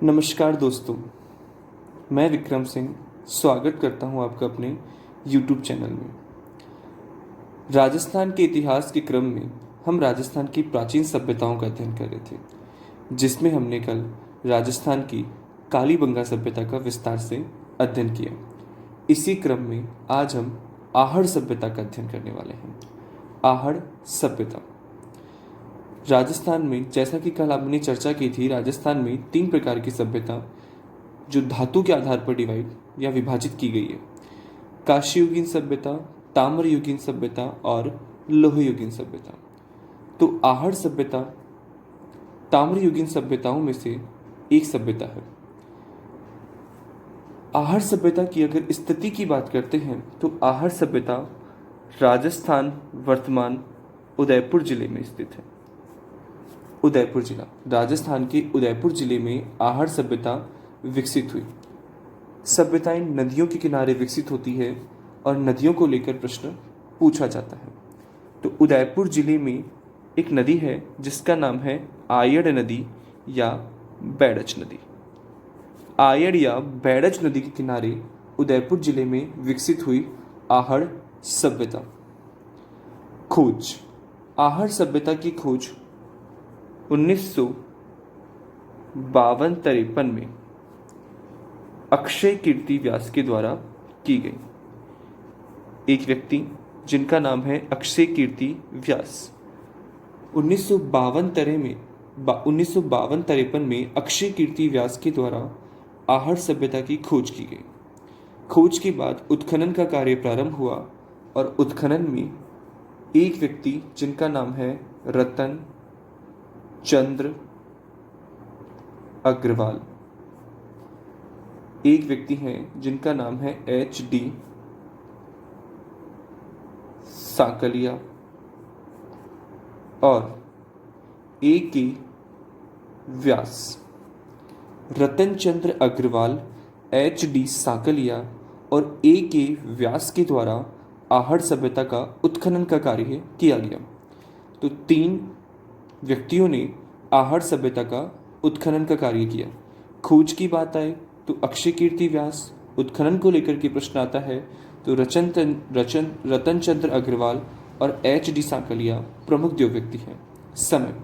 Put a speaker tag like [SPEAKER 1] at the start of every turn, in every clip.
[SPEAKER 1] नमस्कार दोस्तों, मैं विक्रम सिंह स्वागत करता हूं आपका अपने YouTube चैनल में। राजस्थान के इतिहास के क्रम में हम राजस्थान की प्राचीन सभ्यताओं का अध्ययन कर रहे थे, जिसमें हमने कल राजस्थान की कालीबंगा सभ्यता का विस्तार से अध्ययन किया। इसी क्रम में आज हम आहड़ सभ्यता का अध्ययन करने वाले हैं। आहड़ सभ्यता राजस्थान में, जैसा कि कल हमने चर्चा की थी, राजस्थान में 3 प्रकार की सभ्यता जो धातु के आधार पर डिवाइड या विभाजित की गई है। काशीयुगीन सभ्यता, ताम्रयुगीन सभ्यता और लोहयुगीन सभ्यता। तो आहड़ सभ्यता ताम्रयुगीन सभ्यताओं में से एक सभ्यता है। आहड़ सभ्यता की अगर स्थिति की बात करते हैं तो आहड़ सभ्यता राजस्थान वर्तमान उदयपुर जिले में स्थित है। उदयपुर जिला, राजस्थान के उदयपुर जिले में आहड़ सभ्यता विकसित हुई। सभ्यताएं नदियों के किनारे विकसित होती है और नदियों को लेकर प्रश्न पूछा जाता है। तो उदयपुर जिले में एक नदी है जिसका नाम है आयड़ नदी या बैड़च नदी। आयड़ या बैड़च नदी के किनारे उदयपुर जिले में विकसित हुई आहड़ सभ्यता। खोज, आहड़ सभ्यता की खोज 1952-53 में अक्षय कीर्ति व्यास के द्वारा की गई। एक व्यक्ति जिनका नाम है अक्षय कीर्ति व्यास 1952-53 में अक्षय कीर्ति व्यास के द्वारा आहड़ सभ्यता की खोज की गई। खोज के बाद उत्खनन का कार्य प्रारंभ हुआ और उत्खनन में एक व्यक्ति जिनका नाम है रतन चंद्र अग्रवाल, एक व्यक्ति हैं जिनका नाम है HD साकलिया और AK व्यास। रतन चंद्र अग्रवाल, HD साकलिया और AK व्यास के द्वारा आहड़ सभ्यता का उत्खनन का कार्य किया गया। तो 3 व्यक्तियों ने आहड़ सभ्यता का उत्खनन का कार्य किया। खोज की बात आए तो अक्षय कीर्ति व्यास, उत्खनन को लेकर के प्रश्न आता है तो रतन चंद्र अग्रवाल और HD साकलिया प्रमुख 2 व्यक्ति हैं। समय,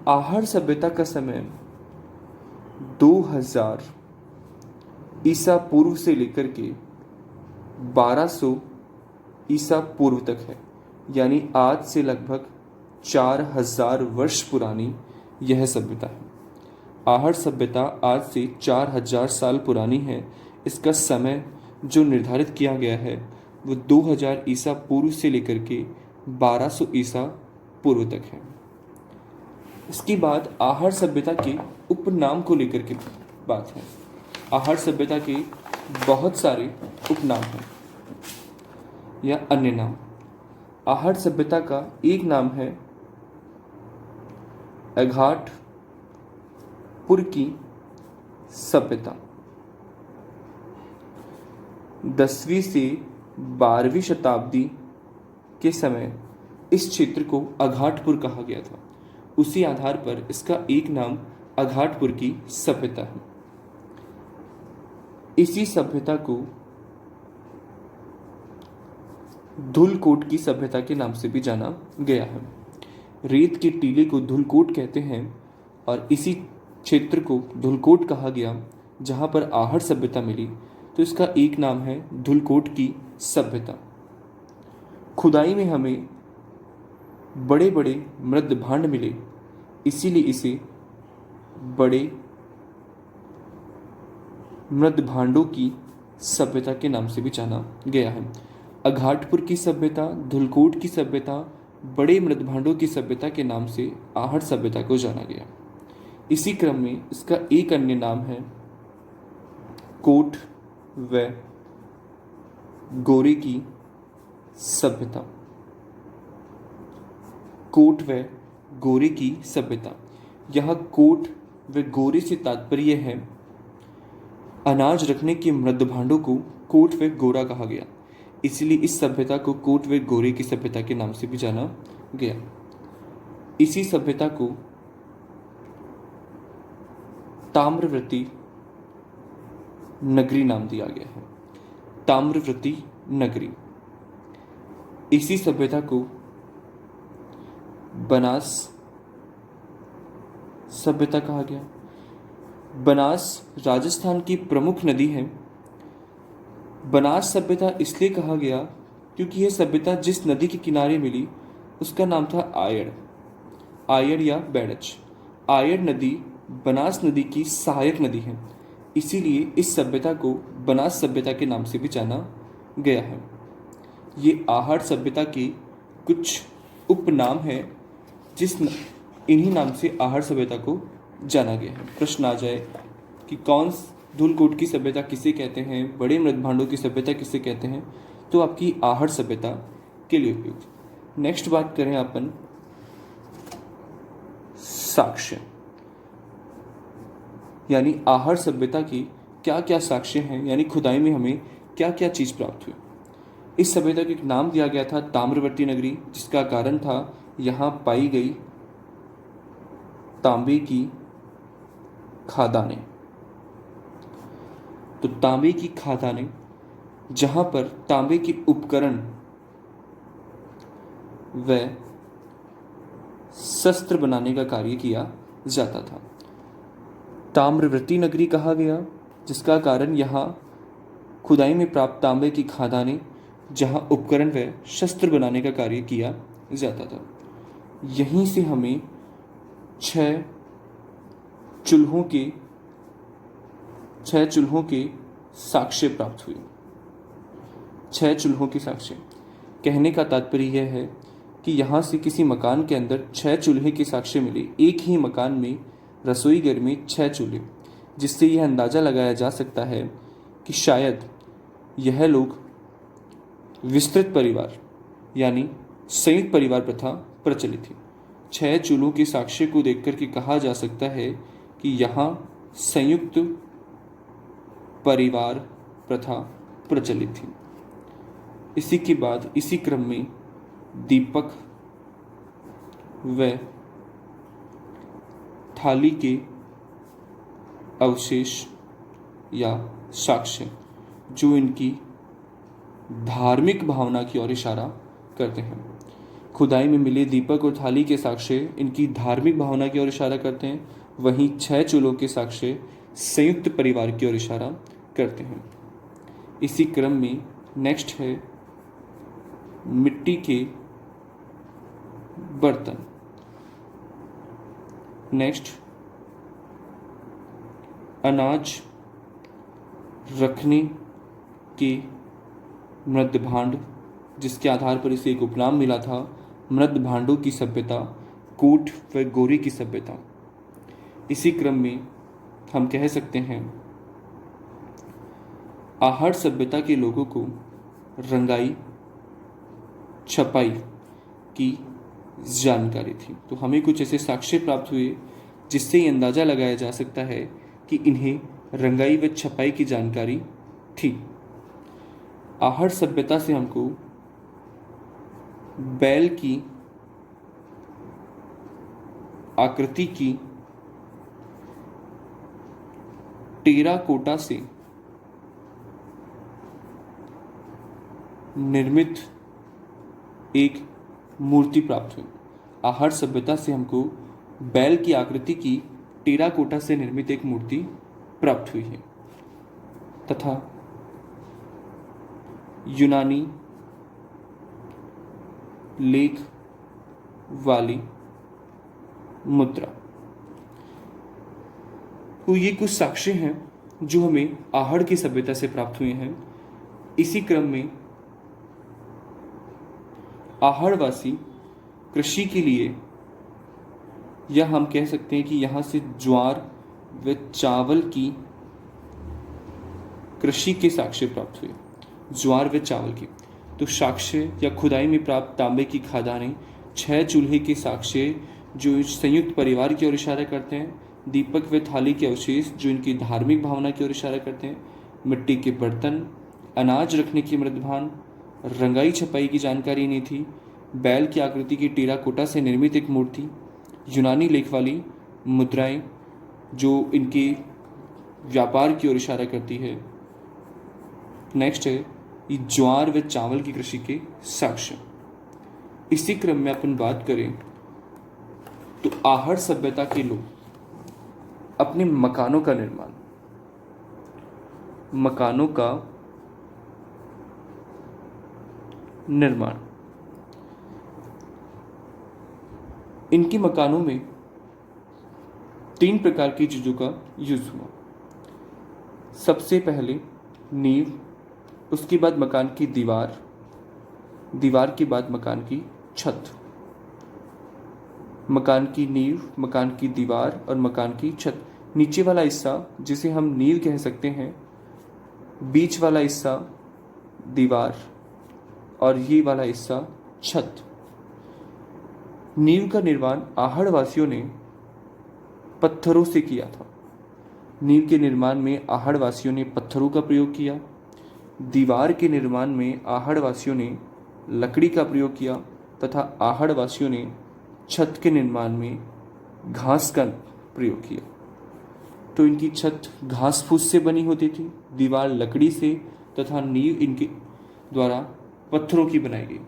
[SPEAKER 1] आहड़ सभ्यता का समय 2000 ईसा पूर्व से लेकर के 1200 ईसा पूर्व तक है, यानी आज से लगभग 4000 वर्ष पुरानी यह सभ्यता है। आहड़ सभ्यता आज से 4000 साल पुरानी है। इसका समय जो निर्धारित किया गया है वो 2000 ईसा पूर्व से लेकर के 1200 ईसा पूर्व तक है। इसके बाद आहड़ सभ्यता के उपनाम को लेकर के बात है। आहड़ सभ्यता के बहुत सारे उपनाम हैं या अन्य नाम। आहड़ सभ्यता का एक नाम है अघाटपुर की सभ्यता। 10वीं से 12वीं शताब्दी के समय इस क्षेत्र को अघाटपुर कहा गया था। उसी आधार पर इसका एक नाम अघाटपुर की सभ्यता है। इसी सभ्यता को धुलकोट की सभ्यता के नाम से भी जाना गया है। रेत के टीले को धुलकोट कहते हैं और इसी क्षेत्र को धुलकोट कहा गया जहाँ पर आहड़ सभ्यता मिली, तो इसका एक नाम है धुलकोट की सभ्यता। खुदाई में हमें बड़े बड़े मृद भांड मिले, इसीलिए इसे बड़े मृद भांडों की सभ्यता के नाम से भी जाना गया है। अघाटपुर की सभ्यता, धुलकोट की सभ्यता, बड़े मृद भांडों की सभ्यता के नाम से आहड़ सभ्यता को जाना गया। इसी क्रम में इसका एक अन्य नाम है कोट व गोरे की सभ्यता। कोट व गोरे की सभ्यता, यहाँ कोट व गोरे से तात्पर्य है अनाज रखने के मृद भांडों को कोट व गोरा कहा गया, इसलिए इस सभ्यता को कोट व गोरे की सभ्यता के नाम से भी जाना गया। इसी सभ्यता को ताम्रवती नगरी नाम दिया गया है। ताम्रवती नगरी। इसी सभ्यता को बनास सभ्यता कहा गया। बनास राजस्थान की प्रमुख नदी है। बनास सभ्यता इसलिए कहा गया क्योंकि यह सभ्यता जिस नदी के किनारे मिली उसका नाम था आयड़। आयड़ या बैड़च। आयड़ नदी बनास नदी की सहायक नदी है, इसीलिए इस सभ्यता को बनास सभ्यता के नाम से भी जाना गया है। ये आहड़ सभ्यता के कुछ उपनाम हैं इन्हीं नाम से आहड़ सभ्यता को जाना गया है। प्रश्न आ जाए कि कौन धूलकोट की सभ्यता किसे कहते हैं, बड़े मृदभांडों की सभ्यता किसे कहते हैं, तो आपकी आहड़ सभ्यता के लिए उपयुक्त। नेक्स्ट बात करें अपन साक्ष्य, यानी आहड़ सभ्यता की क्या क्या साक्ष्य हैं, यानी खुदाई में हमें क्या क्या चीज प्राप्त हुई। इस सभ्यता को एक नाम दिया गया था ताम्रवती नगरी, जिसका कारण था यहां पाई गई तांबे की खादानें। तो तांबे की खादानें जहां पर तांबे के उपकरण व शस्त्र बनाने का कार्य किया जाता था। ताम्रवती नगरी कहा गया जिसका कारण यहाँ खुदाई में प्राप्त तांबे की खादानें जहाँ उपकरण व शस्त्र बनाने का कार्य किया जाता था। यहीं से हमें 6 चूल्हों के साक्ष्य प्राप्त हुए। 6 चूल्हों के साक्ष्य कहने का तात्पर्य यह है कि यहाँ से किसी मकान के अंदर 6 चूल्हे के साक्ष्य मिले। एक ही मकान में रसोई घर में 6 चूल्हे, जिससे यह अंदाज़ा लगाया जा सकता है कि शायद यह लोग विस्तृत परिवार यानी संयुक्त परिवार प्रथा प्रचलित थी। 6 चूल्हों के साक्ष्य को देखकर के कहा जा सकता है कि यहाँ संयुक्त परिवार प्रथा प्रचलित थी। इसी के बाद इसी क्रम में दीपक व थाली के अवशेष या साक्ष्य जो इनकी धार्मिक भावना की ओर इशारा करते हैं। खुदाई में मिले दीपक और थाली के साक्ष्य इनकी धार्मिक भावना की ओर इशारा करते हैं, वहीं 6 चूल्हों के साक्ष्य संयुक्त परिवार की ओर इशारा करते हैं। इसी क्रम में नेक्स्ट है मिट्टी के बर्तन। नेक्स्ट अनाज रखने के मृदभांड, जिसके आधार पर इसे एक उपनाम मिला था मृदभांडों की सभ्यता, कूट व गोरी की सभ्यता। इसी क्रम में हम कह सकते हैं आहड़ सभ्यता के लोगों को रंगाई छपाई की जानकारी थी। तो हमें कुछ ऐसे साक्ष्य प्राप्त हुए जिससे ये अंदाज़ा लगाया जा सकता है कि इन्हें रंगाई व छपाई की जानकारी थी। आहड़ सभ्यता से हमको बैल की आकृति की टेराकोटा से निर्मित एक मूर्ति प्राप्त हुई। आहड़ सभ्यता से हमको बैल की आकृति की टेराकोटा से निर्मित एक मूर्ति प्राप्त हुई है तथा यूनानी लेख वाली मुद्रा। तो ये कुछ साक्ष्य हैं जो हमें आहड़ की सभ्यता से प्राप्त हुए हैं। इसी क्रम में आहड़वासी कृषि के लिए, या हम कह सकते हैं कि यहाँ से ज्वार व चावल की कृषि के साक्ष्य प्राप्त हुए। ज्वार व चावल की तो साक्ष्य या खुदाई में प्राप्त तांबे की खादानें, 6 चूल्हे के साक्ष्य जो संयुक्त परिवार की ओर इशारा करते हैं, दीपक व थाली के अवशेष जो इनकी धार्मिक भावना की ओर इशारा करते हैं, मिट्टी के बर्तन, अनाज रखने की मृदभांड, रंगाई छपाई की जानकारी नहीं थी, बैल की आकृति की टेराकोटा से निर्मित एक मूर्ति, यूनानी लेख वाली मुद्राएं जो इनके व्यापार की ओर इशारा करती है। नेक्स्ट है ये ज्वार व चावल की कृषि के साक्ष्य। इसी क्रम में अपन बात करें तो आहड़ सभ्यता के लोग अपने मकानों का निर्माण इनके मकानों में 3 प्रकार की चीज़ों का यूज हुआ। सबसे पहले नींव, उसके बाद मकान की दीवार, दीवार के बाद मकान की छत। मकान की नींव, मकान की दीवार और मकान की छत। नीचे वाला हिस्सा जिसे हम नींव कह सकते हैं, बीच वाला हिस्सा दीवार और ये वाला हिस्सा छत। नींव का निर्माण आहड़ वासियों ने पत्थरों से किया था। नींव के निर्माण में आहड़ वासियों ने पत्थरों का प्रयोग किया। दीवार के निर्माण में आहड़ वासियों ने लकड़ी का प्रयोग किया तथा आहड़ वासियों ने छत के निर्माण में घास का प्रयोग किया। तो इनकी छत घास फूस से बनी होती थी, दीवार लकड़ी से तथा नींव इनके द्वारा पत्थरों की बनाई गई।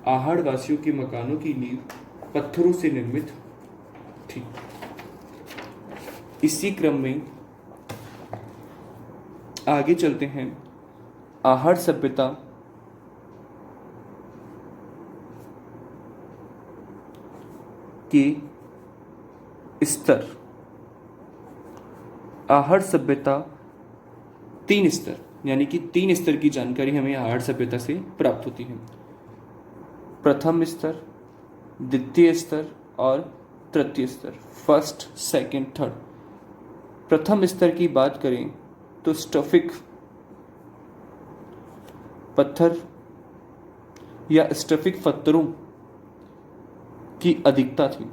[SPEAKER 1] आहड़ वासियों के मकानों की नींव पत्थरों से निर्मित थी। इसी क्रम में आगे चलते हैं। आहड़ सभ्यता के स्तर। आहड़ सभ्यता 3 स्तर, यानी कि 3 स्तर की जानकारी हमें आहड़ सभ्यता से प्राप्त होती है। प्रथम स्तर, द्वितीय स्तर और तृतीय स्तर, फर्स्ट, सेकंड, थर्ड। प्रथम स्तर की बात करें तो स्टफिक पत्थर या स्टफिक पत्थरों की अधिकता थी।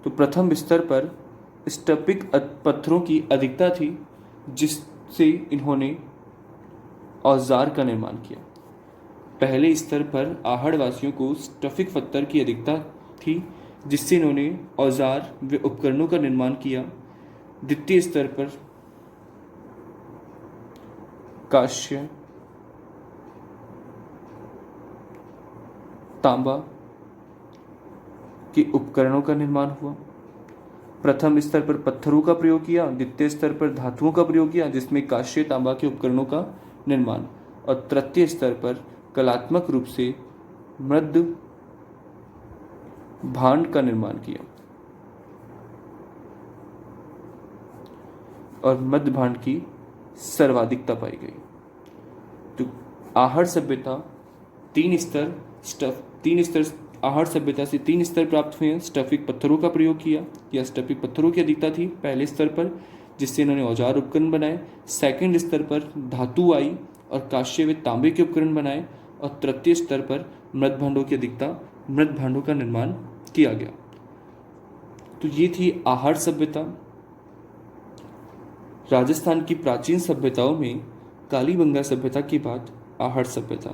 [SPEAKER 1] तो प्रथम स्तर पर स्टफिक पत्थरों की अधिकता थी, जिससे इन्होंने औजार का निर्माण किया। पहले स्तर पर आहड़ वासियों को स्टफिक पत्थर की अधिकता थी, जिससे इन्होंने औजार व उपकरणों का निर्माण किया। द्वितीय स्तर पर कांस्य, तांबा के उपकरणों का निर्माण हुआ। प्रथम स्तर पर पत्थरों का प्रयोग किया, द्वितीय स्तर पर धातुओं का प्रयोग किया, जिसमें कांस्य, तांबा के उपकरणों का निर्माण, और तृतीय स्तर पर कलात्मक रूप से मृद भांड का निर्माण किया। और मृद भांड की सर्वाधिकता पाई गई। तो आहड़ सभ्यता 3 स्तर आहड़ सभ्यता से 3 स्तर प्राप्त हुए हैं। स्टफिक पत्थरों का प्रयोग किया या स्टफिक पत्थरों की अधिकता थी पहले स्तर पर, जिससे इन्होंने औजार उपकरण बनाए। सेकंड स्तर पर धातु आई और कांस्य व तांबे के उपकरण बनाए। और तृतीय स्तर पर मृद भांडों की अधिकता, मृद भांडों का निर्माण किया गया। तो ये थी आहड़ सभ्यता। राजस्थान की प्राचीन सभ्यताओं में कालीबंगा सभ्यता के बाद आहड़ सभ्यता।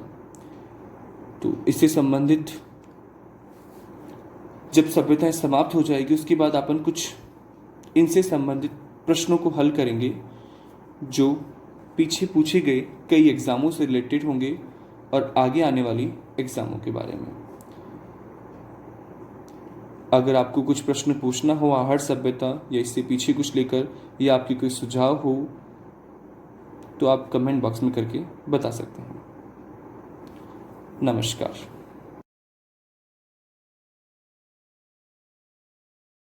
[SPEAKER 1] तो इससे संबंधित जब सभ्यताएं समाप्त हो जाएगी, उसके बाद अपन कुछ इनसे संबंधित प्रश्नों को हल करेंगे, जो पीछे पूछे गए कई एग्जामों से रिलेटेड होंगे और आगे आने वाली एग्जामों के बारे में। अगर आपको कुछ प्रश्न पूछना हो आहड़ सभ्यता या इससे पीछे कुछ लेकर, या आपकी कोई सुझाव हो, तो आप कमेंट बॉक्स में करके बता सकते हैं। नमस्कार।